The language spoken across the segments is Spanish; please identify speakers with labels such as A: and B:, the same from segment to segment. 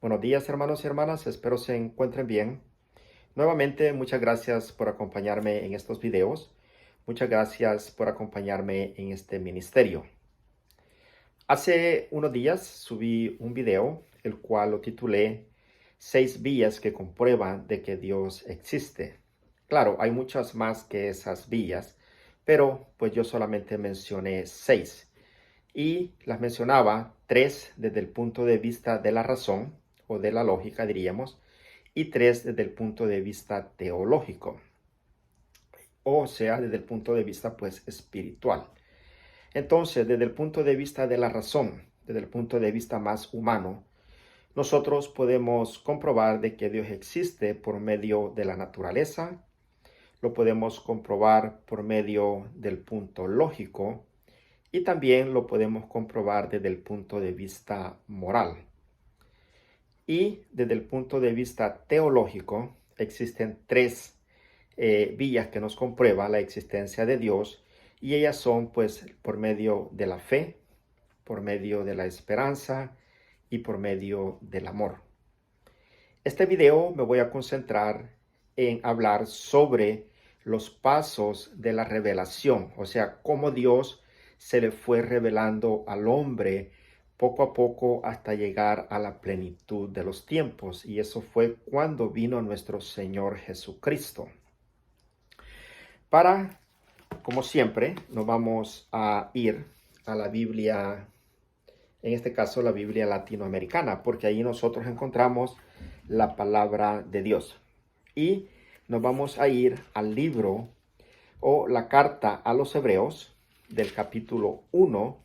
A: Buenos días, hermanos y hermanas, espero se encuentren bien. Nuevamente, muchas gracias por acompañarme en estos videos. Muchas gracias por acompañarme en este ministerio. Hace unos días subí un video, el cual lo titulé 6 vías que comprueban de que Dios existe. Claro, hay muchas más que esas vías, pero pues yo solamente mencioné 6. Y las mencionaba 3 desde el punto de vista de la razón o de la lógica, diríamos, y 3 desde el punto de vista teológico, o sea, desde el punto de vista pues espiritual. Entonces, desde el punto de vista de la razón, desde el punto de vista más humano, nosotros podemos comprobar de que Dios existe por medio de la naturaleza, lo podemos comprobar por medio del punto lógico y también lo podemos comprobar desde el punto de vista moral. Y desde el punto de vista teológico, existen 3 vías que nos comprueban la existencia de Dios, y ellas son pues por medio de la fe, por medio de la esperanza y por medio del amor. Este video me voy a concentrar en hablar sobre los pasos de la revelación, o sea, cómo Dios se le fue revelando al hombre poco a poco hasta llegar a la plenitud de los tiempos. Y eso fue cuando vino nuestro Señor Jesucristo. Como siempre, nos vamos a ir a la Biblia, en este caso la Biblia latinoamericana, porque ahí nosotros encontramos la palabra de Dios. Y nos vamos a ir al libro o la carta a los Hebreos del capítulo 1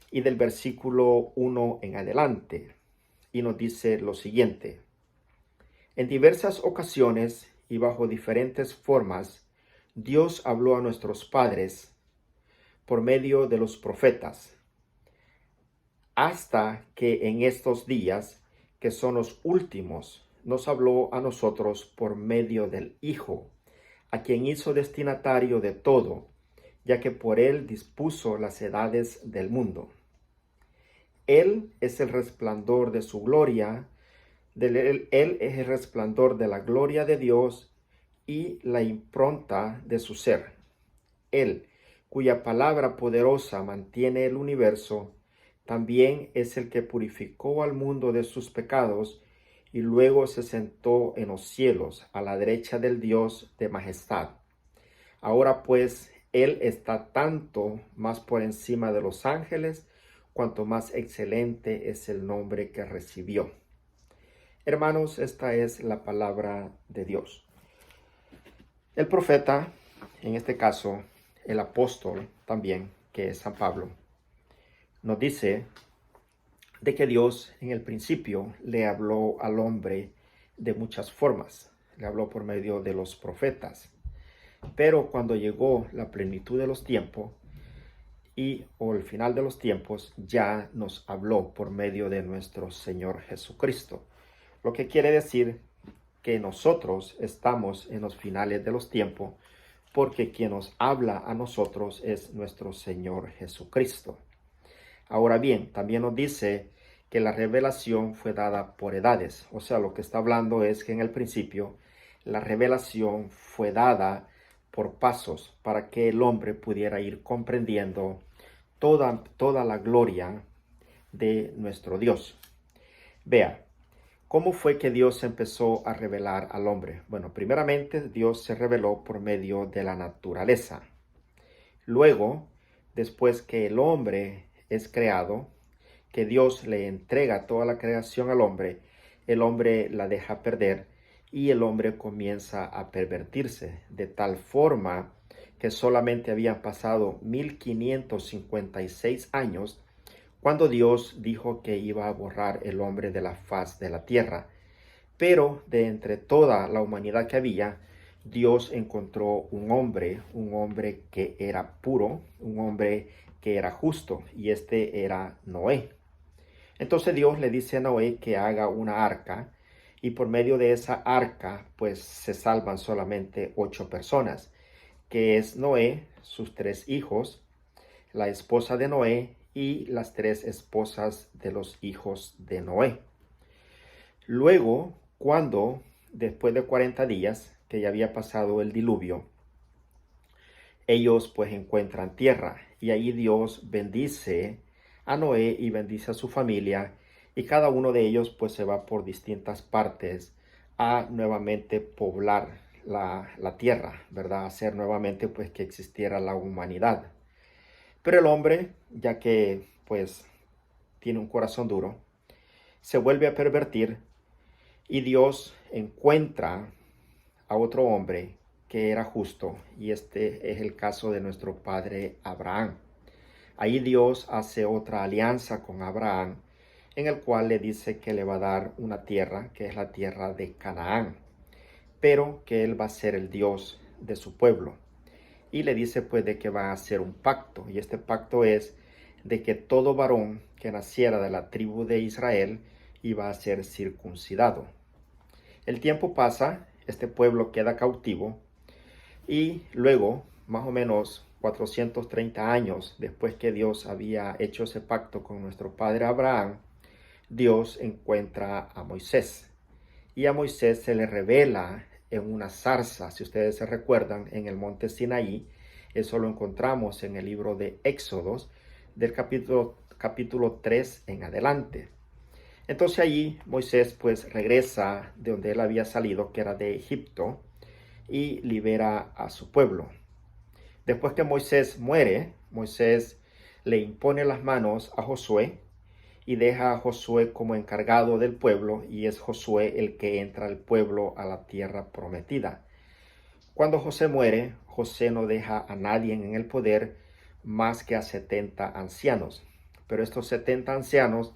A: y del versículo 1 en adelante. Y nos dice lo siguiente: en diversas ocasiones y bajo diferentes formas, Dios habló a nuestros padres por medio de los profetas, hasta que en estos días, que son los últimos, nos habló a nosotros por medio del Hijo, a quien hizo destinatario de todo, ya que por él dispuso las edades del mundo. Él es el resplandor de su gloria, él es el resplandor de la gloria de Dios y la impronta de su ser. Él, cuya palabra poderosa mantiene el universo, también es el que purificó al mundo de sus pecados y luego se sentó en los cielos a la derecha del Dios de majestad. Ahora pues, Él está tanto más por encima de los ángeles, cuanto más excelente es el nombre que recibió. Hermanos, esta es la palabra de Dios. El profeta, en este caso, el apóstol también, que es San Pablo, nos dice de que Dios en el principio le habló al hombre de muchas formas. Le habló por medio de los profetas. Pero cuando llegó la plenitud de los tiempos o el final de los tiempos, ya nos habló por medio de nuestro Señor Jesucristo. Lo que quiere decir que nosotros estamos en los finales de los tiempos, porque quien nos habla a nosotros es nuestro Señor Jesucristo. Ahora bien, también nos dice que la revelación fue dada por edades. O sea, lo que está hablando es que en el principio la revelación fue dada por pasos para que el hombre pudiera ir comprendiendo toda la gloria de nuestro Dios. Vea, ¿cómo fue que Dios empezó a revelar al hombre? Bueno, primeramente Dios se reveló por medio de la naturaleza. Luego, después que el hombre es creado, que Dios le entrega toda la creación al hombre, el hombre la deja perder y el hombre comienza a pervertirse, de tal forma que solamente habían pasado 1556 años cuando Dios dijo que iba a borrar el hombre de la faz de la tierra. Pero de entre toda la humanidad que había, Dios encontró un hombre que era puro, un hombre que era justo, y este era Noé. Entonces Dios le dice a Noé que haga una arca, y por medio de esa arca, pues se salvan solamente 8 personas, que es Noé, sus 3 hijos, la esposa de Noé y las 3 esposas de los hijos de Noé. Luego, cuando después de 40 días que ya había pasado el diluvio, ellos pues encuentran tierra y ahí Dios bendice a Noé y bendice a su familia y cada uno de ellos pues se va por distintas partes a nuevamente poblar la tierra, ¿verdad? Hacer nuevamente pues que existiera la humanidad. Pero el hombre, ya que pues tiene un corazón duro, se vuelve a pervertir y Dios encuentra a otro hombre que era justo, y este es el caso de nuestro padre Abraham. Ahí Dios hace otra alianza con Abraham, en el cual le dice que le va a dar una tierra, que es la tierra de Canaán, pero que él va a ser el Dios de su pueblo. Y le dice pues de que va a hacer un pacto, y este pacto es de que todo varón que naciera de la tribu de Israel iba a ser circuncidado. El tiempo pasa, este pueblo queda cautivo y luego, más o menos 430 años después que Dios había hecho ese pacto con nuestro padre Abraham, Dios encuentra a Moisés y a Moisés se le revela en una zarza, si ustedes se recuerdan, en el monte Sinaí. Eso lo encontramos en el libro de Éxodos del capítulo 3 en adelante. Entonces allí Moisés pues regresa de donde él había salido, que era de Egipto, y libera a su pueblo. Después que Moisés muere, Moisés le impone las manos a Josué y deja a Josué como encargado del pueblo, y es Josué el que entra al pueblo a la tierra prometida. Cuando José muere, José no deja a nadie en el poder más que a 70 ancianos. Pero estos 70 ancianos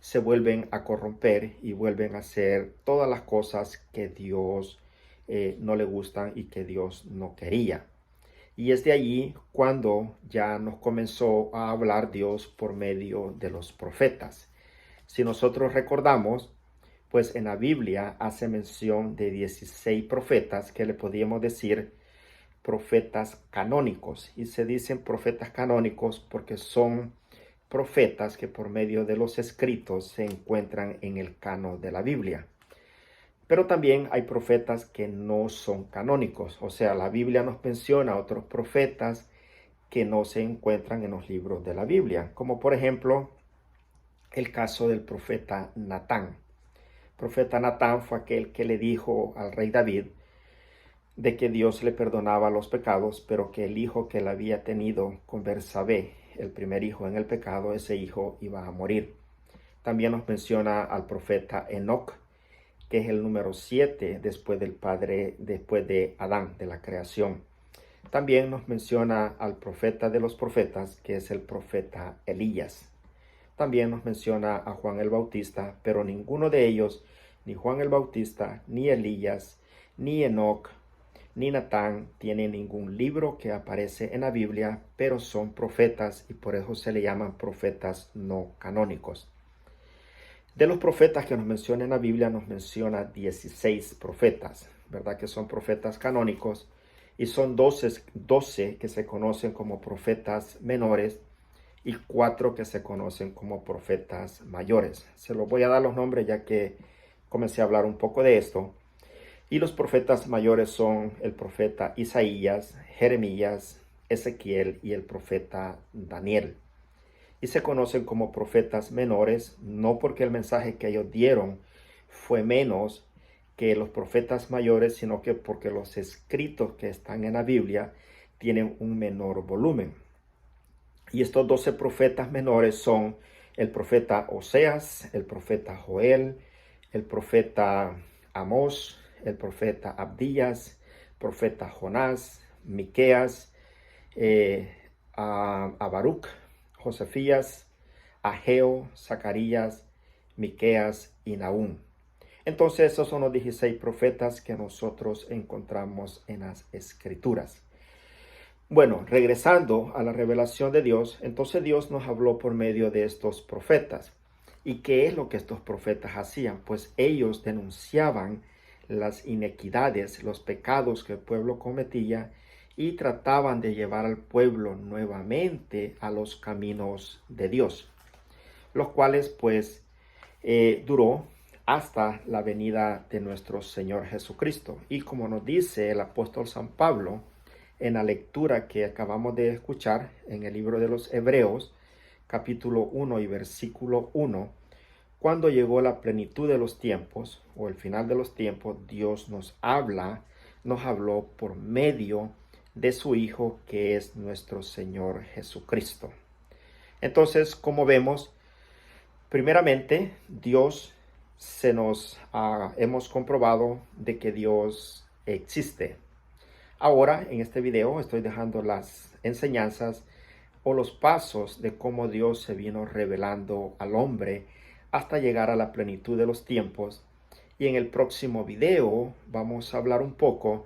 A: se vuelven a corromper y vuelven a hacer todas las cosas que Dios no le gustan y que Dios no quería. Y es de allí cuando ya nos comenzó a hablar Dios por medio de los profetas. Si nosotros recordamos, pues en la Biblia hace mención de 16 profetas que le podríamos decir profetas canónicos. Y se dicen profetas canónicos porque son profetas que por medio de los escritos se encuentran en el canon de la Biblia. Pero también hay profetas que no son canónicos, o sea, la Biblia nos menciona a otros profetas que no se encuentran en los libros de la Biblia, como por ejemplo el caso del profeta Natán. El profeta Natán fue aquel que le dijo al rey David de que Dios le perdonaba los pecados, pero que el hijo que él había tenido con Bersabé, el primer hijo en el pecado, ese hijo iba a morir. También nos menciona al profeta Enoc, que es el número 7 después de Adán, de la creación. También nos menciona al profeta de los profetas, que es el profeta Elías. También nos menciona a Juan el Bautista, pero ninguno de ellos, ni Juan el Bautista, ni Elías, ni Enoc, ni Natán, tiene ningún libro que aparece en la Biblia, pero son profetas y por eso se le llaman profetas no canónicos. De los profetas que nos menciona en la Biblia, nos menciona 16 profetas, ¿verdad? Que son profetas canónicos, y son 12 que se conocen como profetas menores y 4 que se conocen como profetas mayores. Se los voy a dar los nombres ya que comencé a hablar un poco de esto. Y los profetas mayores son el profeta Isaías, Jeremías, Ezequiel y el profeta Daniel. Y se conocen como profetas menores, no porque el mensaje que ellos dieron fue menos que los profetas mayores, sino que porque los escritos que están en la Biblia tienen un menor volumen. Y estos 12 profetas menores son el profeta Oseas, el profeta Joel, el profeta Amós, el profeta Abdías, profeta Jonás, Miqueas, a Baruch, Josefías, Ageo, Zacarías, Miqueas y Nahum. Entonces esos son los 16 profetas que nosotros encontramos en las Escrituras. Bueno, regresando a la revelación de Dios, entonces Dios nos habló por medio de estos profetas. ¿Y qué es lo que estos profetas hacían? Pues ellos denunciaban las inequidades, los pecados que el pueblo cometía y trataban de llevar al pueblo nuevamente a los caminos de Dios, los cuales pues duró hasta la venida de nuestro Señor Jesucristo. Y como nos dice el apóstol San Pablo en la lectura que acabamos de escuchar en el libro de los Hebreos, capítulo 1 y versículo 1, cuando llegó la plenitud de los tiempos o el final de los tiempos, Dios nos habló por medio de su Hijo, que es nuestro Señor Jesucristo. Entonces, como vemos, primeramente, hemos comprobado de que Dios existe. Ahora, en este video, estoy dejando las enseñanzas o los pasos de cómo Dios se vino revelando al hombre hasta llegar a la plenitud de los tiempos. Y en el próximo video vamos a hablar un poco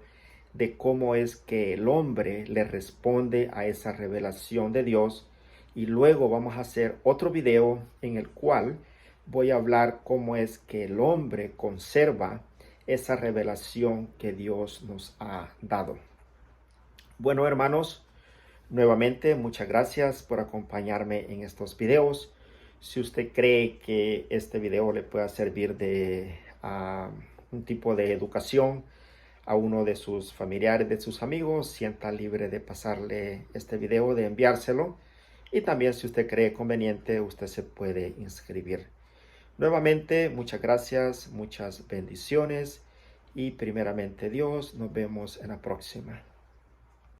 A: de cómo es que el hombre le responde a esa revelación de Dios. Y luego vamos a hacer otro video en el cual voy a hablar cómo es que el hombre conserva esa revelación que Dios nos ha dado. Bueno, hermanos, nuevamente muchas gracias por acompañarme en estos videos. Si usted cree que este video le pueda servir de un tipo de educación a uno de sus familiares, de sus amigos, sienta libre de pasarle este video, de enviárselo. Y también, si usted cree conveniente, usted se puede inscribir. Nuevamente, muchas gracias, muchas bendiciones y primeramente Dios, nos vemos en la próxima.